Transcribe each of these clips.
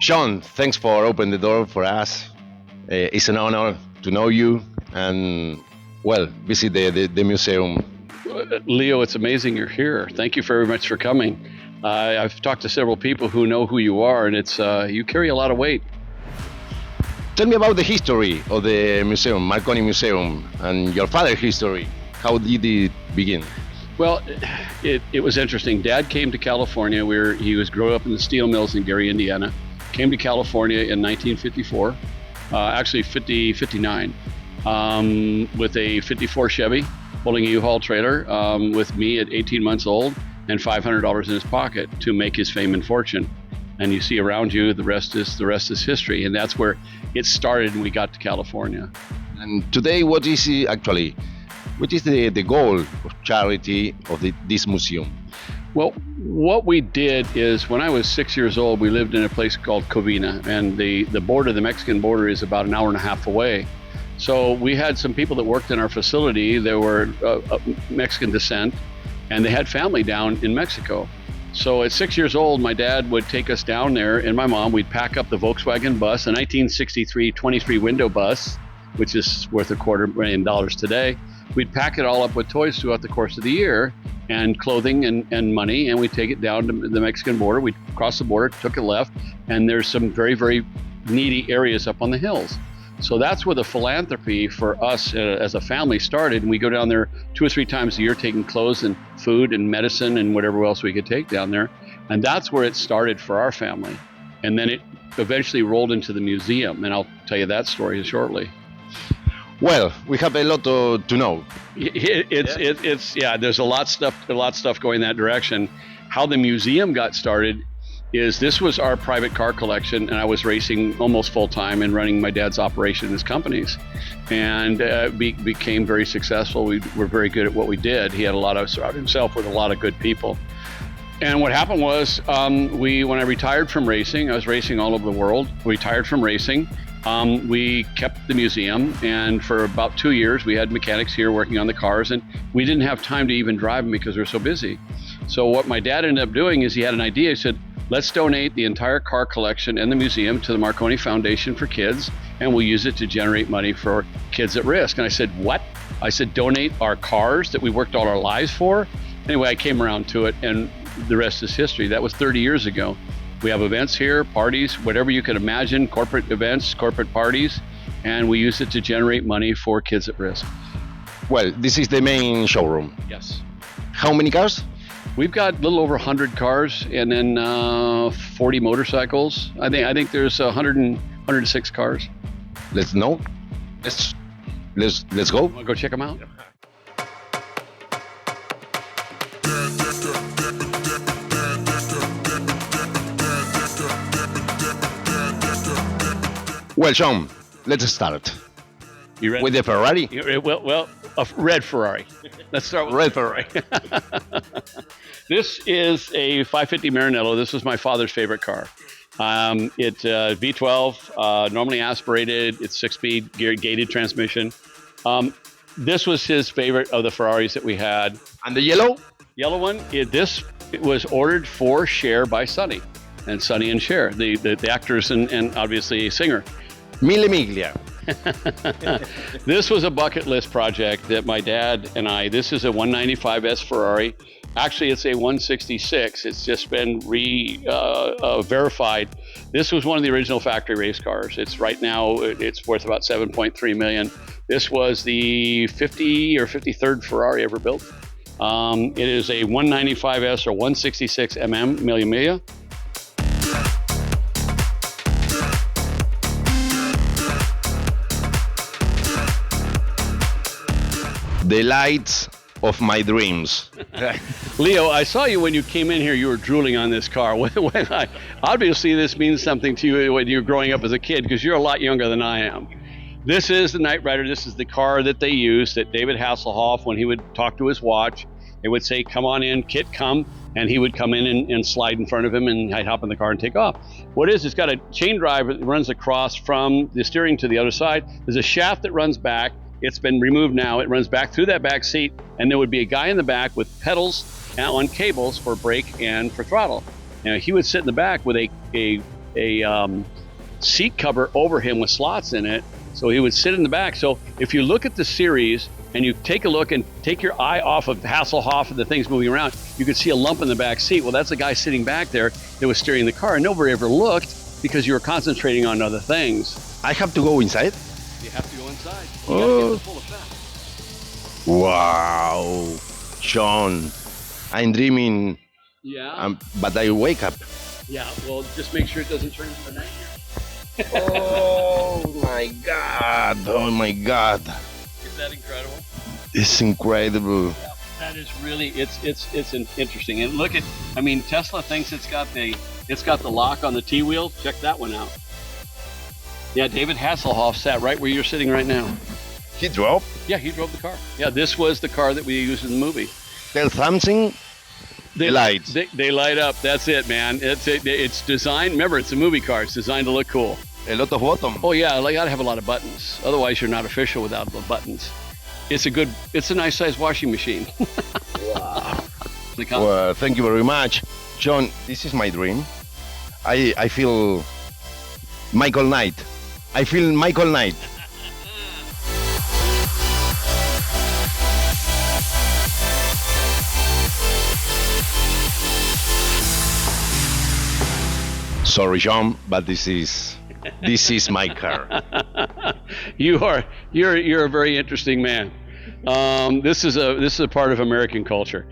Sean, thanks for opening the door for us. It's an honor to know you and, well, visit the museum. Leo, it's amazing you're here. Thank you very much for coming. I've talked to several people who know who you are, and it's you carry a lot of weight. Tell me about the history of the museum, Marconi Museum, and your father's history. How did it begin? Well, it was interesting. Dad came to California. He was growing up in the steel mills in Gary, Indiana. Came to California in 1954, actually 59, with a 54 Chevy, pulling a U-Haul trailer with me at 18 months old and $500 in his pocket to make his fame and fortune. And you see around you, the rest is history. And that's where it started, and we got to California. And today, what is the goal of charity of this museum? Well, what we did is when I was 6 years old, we lived in a place called Covina, and the Mexican border is about an hour and a half away. So we had some people that worked in our facility that were of Mexican descent, and they had family down in Mexico. So at 6 years old, my dad would take us down there, and my mom, we'd pack up the Volkswagen bus, a 1963 23 window bus, which is worth $250,000 today. We'd pack it all up with toys throughout the course of the year, and clothing and money, and we'd take it down to the Mexican border. We'd cross the border, took it left, and there's some very, very needy areas up on the hills. So that's where the philanthropy for us as a family started. And we go down there 2 or 3 times a year, taking clothes and food and medicine and whatever else we could take down there. And that's where it started for our family. And then it eventually rolled into the museum. And I'll tell you that story shortly. Well, we have a lot to know. There's a lot of stuff going that direction. How the museum got started is this was our private car collection, and I was racing almost full time and running my dad's operation in his companies, and became very successful. We were very good at what we did. He had surrounded himself with a lot of good people. And what happened was, when I retired from racing, I was racing all over the world. Retired from racing. We kept the museum, and for about 2 years we had mechanics here working on the cars, and we didn't have time to even drive them because we were so busy. So what my dad ended up doing is he had an idea. He said, let's donate the entire car collection and the museum to the Marconi Foundation for Kids, and we'll use it to generate money for kids at risk. And I said, what? I said, donate our cars that we worked all our lives for? Anyway, I came around to it, and the rest is history. That was 30 years ago. We have events here, parties, whatever you can imagine, corporate events, corporate parties, and we use it to generate money for kids at risk. Well, this is the main showroom. Yes. How many cars? We've got a little over 100 cars, and then 40 motorcycles. I think there's 106 cars. Let's go. Want to go check them out? Well, Sean, let's start. You ready? With the Ferrari? Well, a red Ferrari. Let's start with Red Ferrari. This is a 550 Maranello. This was my father's favorite car. It's V12, normally aspirated. It's 6-speed gated transmission. This was his favorite of the Ferraris that we had. And the yellow? Yellow one. It was ordered for Cher by Sonny, and Sonny and Cher, the actors and obviously a singer. Mille Miglia. This was a bucket list project that my dad and this is a 195S Ferrari. Actually, it's a 166. It's just been verified. This was one of the original factory race cars. It's right now, it's worth about $7.3 million. This was the 50 or 53rd Ferrari ever built. It is a 195S or 166 millimeter. The lights of my dreams. Leo, I saw you when you came in here, you were drooling on this car. Obviously, this means something to you when you're growing up as a kid, because you're a lot younger than I am. This is the Knight Rider. This is the car that they used, that David Hasselhoff, when he would talk to his watch, it would say, come on in, Kit, come. And he would come in and slide in front of him, and I'd hop in the car and take off. What it is, it's got a chain drive that runs across from the steering to the other side. There's a shaft that runs back. It's been removed now. It runs back through that back seat, and there would be a guy in the back with pedals on cables for brake and for throttle. Now, he would sit in the back with a seat cover over him with slots in it, so he would sit in the back. So if you look at the series and you take a look and take your eye off of Hasselhoff and the things moving around, you could see a lump in the back seat. Well, that's a guy sitting back there that was steering the car, and nobody ever looked because you were concentrating on other things. I have to go inside? You have to go inside. Oh. You have to get the full effect. Wow, Sean, I'm dreaming, Yeah. but I wake up. Yeah, well, just make sure it doesn't turn into a nightmare. Oh my God, oh my God. Is that incredible? It's incredible. Yeah, that is really, it's interesting. And look at, I mean, Tesla thinks it's got the lock on the T-wheel. Check that one out. Yeah, David Hasselhoff sat right where you're sitting right now. He drove? Yeah, he drove the car. Yeah, this was the car that we used in the movie. There's something. The lights. They light up. That's it, man. It's designed. Remember, it's a movie car. It's designed to look cool. A lot of bottom. Oh yeah, I gotta have a lot of buttons. Otherwise, you're not official without the buttons. It's a nice size washing machine. Wow. Well, thank you very much, John. This is my dream. I feel Michael Knight. I feel Michael Knight. Sorry, John, but this is my car. You're a very interesting man. This is a part of American culture.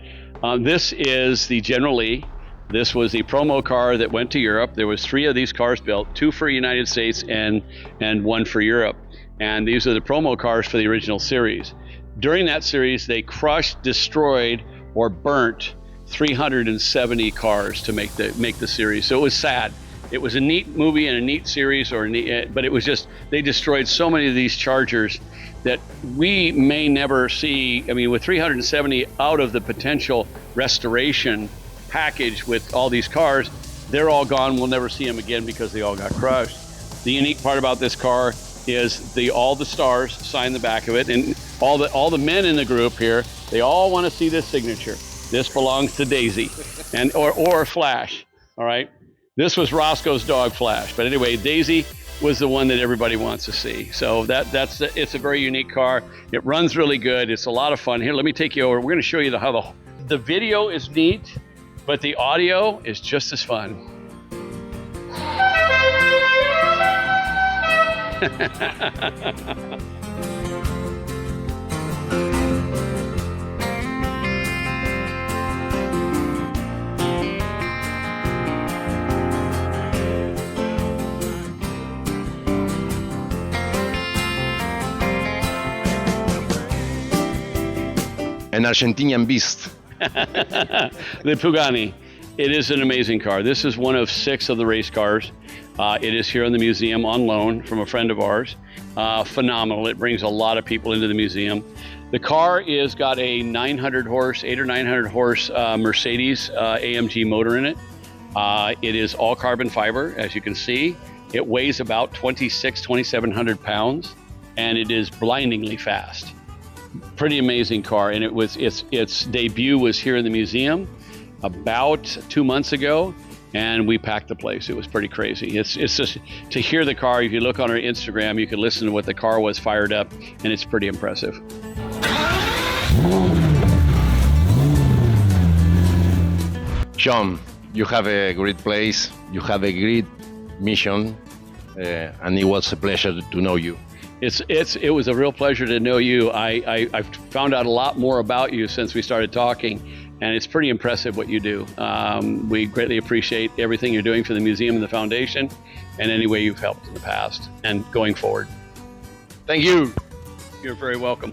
This is the General Lee. This was the promo car that went to Europe. There was 3 of these cars built, 2 for the United States and 1 for Europe. And these are the promo cars for the original series. During that series, they crushed, destroyed, or burnt 370 cars to make the series. So it was sad. It was a neat movie and a neat series, but it was just, they destroyed so many of these Chargers that we may never see. I mean, with 370 out of the potential restoration package with all these cars, they're all gone. We'll never see them again because they all got crushed. The unique part about this car is all the stars sign the back of it, and all the men in the group here, they all want to see this signature. This belongs to Daisy, or Flash. All right. This was Roscoe's dog Flash, but anyway, Daisy was the one that everybody wants to see. So it's a very unique car. It runs really good. It's a lot of fun. Here, let me take you over. We're going to show you how the video is neat, but the audio is just as fun. An Argentinian beast. The Pagani. It is an amazing car. This is one of 6 of the race cars. It is here in the museum on loan from a friend of ours. Phenomenal. It brings a lot of people into the museum. The car is got a 900 horse, 800 or 900 horse Mercedes AMG motor in it. It is all carbon fiber, as you can see. It weighs about 2,700 pounds, and it is blindingly fast. Pretty amazing car, and its debut was here in the museum about 2 months ago, and we packed the place. It was pretty crazy. It's just to hear the car. If you look on our Instagram, you can listen to what the car was fired up, and it's pretty impressive. Sean, you have a great place. You have a great mission, and it was a pleasure to know you. It was a real pleasure to know you. I've found out a lot more about you since we started talking, and it's pretty impressive what you do. We greatly appreciate everything you're doing for the museum and the foundation, and any way you've helped in the past and going forward. Thank you. You're very welcome.